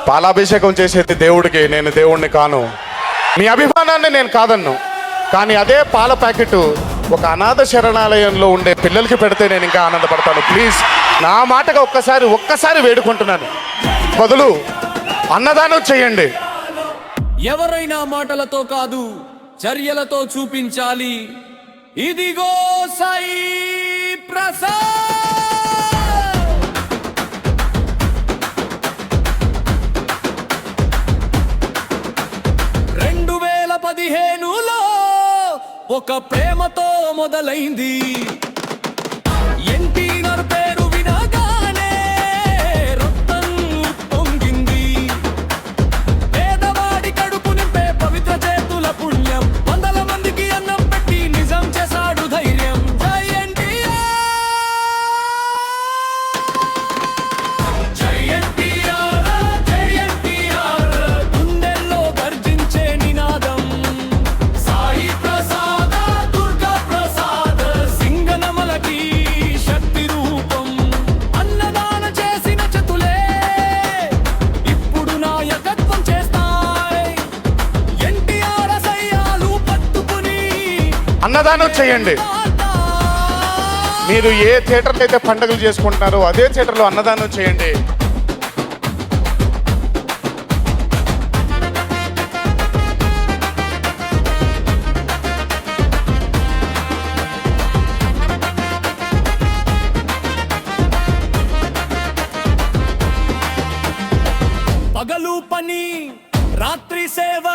పాలాభిషేకం చేసేది దేవుడికి, నేను దేవుణ్ణి కాను. మీ అభిమానాన్ని నేను కాదన్ను, కానీ అదే పాల ప్యాకెట్ ఒక అనాథ శరణాలయంలో ఉండే పిల్లలకి పెడితే నేను ఇంకా ఆనందపడతాను. ప్లీజ్ నా మాటగా ఒక్కసారి వేడుకుంటున్నాను, బదులు అన్నదానం చేయండి. ఎవరైనా మాటలతో కాదు చర్యలతో చూపించాలి. ఇదిగో సాయి ప్రసాద్. 2015లో ఒక ప్రేమతో మొదలైంది. ఎన్టీఆర్ పేరు వినగానే రక్తం పొంగింది. పేదవాడి కడుపు నింపే పవిత్ర చేతుల పుణ్యం, వందల మందికి అన్నం పెట్టి నిజం చేశాడు ధైర్యం. జై ఎన్టీఆర్, జై ఎన్టీఆర్, జై ఎన్టీఆర్. గుండెల్లో గర్జించే నినాదం సాయి ప్రసాద, దుర్గా ప్రసాద్, సింగనమలకి శక్తి రూపం. అన్నదాన చేసిన చతులే ఇప్పుడు నాయకత్వం చేస్తాయి. ఎన్టీఆర్ సయ్యాలు పట్టుకుని అన్నదానం చేయండి. మీరు ఏ థియేటర్లో అయితే పండుగలు చేసుకుంటున్నారో అదే థియేటర్లో అన్నదానం చేయండి. పగలు పని రాత్రి సేవ,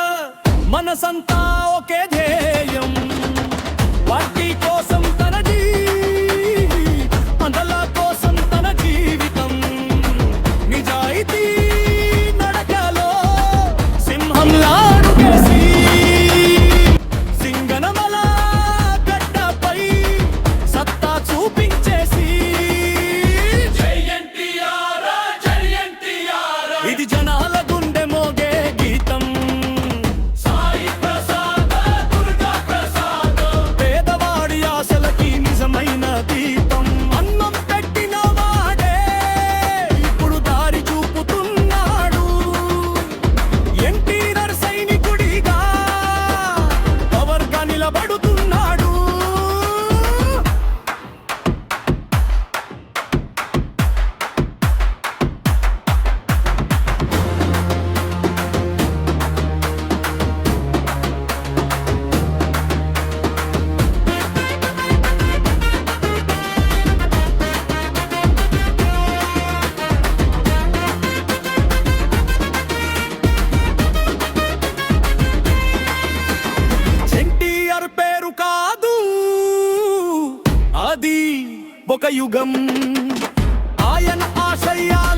మనసంతా ఒకే ధ్యేయం. పార్టీ కోసం తనది, అందల కోసం తన జీవితం. నిజాయితీ నడకలో సింహంలా అడుగేసి, సింగనమల గడ్డపై సత్తా చూపించేసి. జై ఎన్టీఆర్, జై ఎన్టీఆర్. ఇది జనాల గుండె మోగే గీతం. సాయి ప్రసాద్, దుర్గా ప్రసాద్, పేదవాడి ఆశలకి నిజమైన దీపం. అన్నం పెట్టిన వాడే ఇప్పుడు దారి చూపుతున్నాడు. ఎన్టీఆర్ సైనికుడిగా పవర్గా నిలబడుతున్నాడు. ఎన్టీఆర్ పేరు కాదు, అది ఒక యుగం. ఆయన ఆశయాలు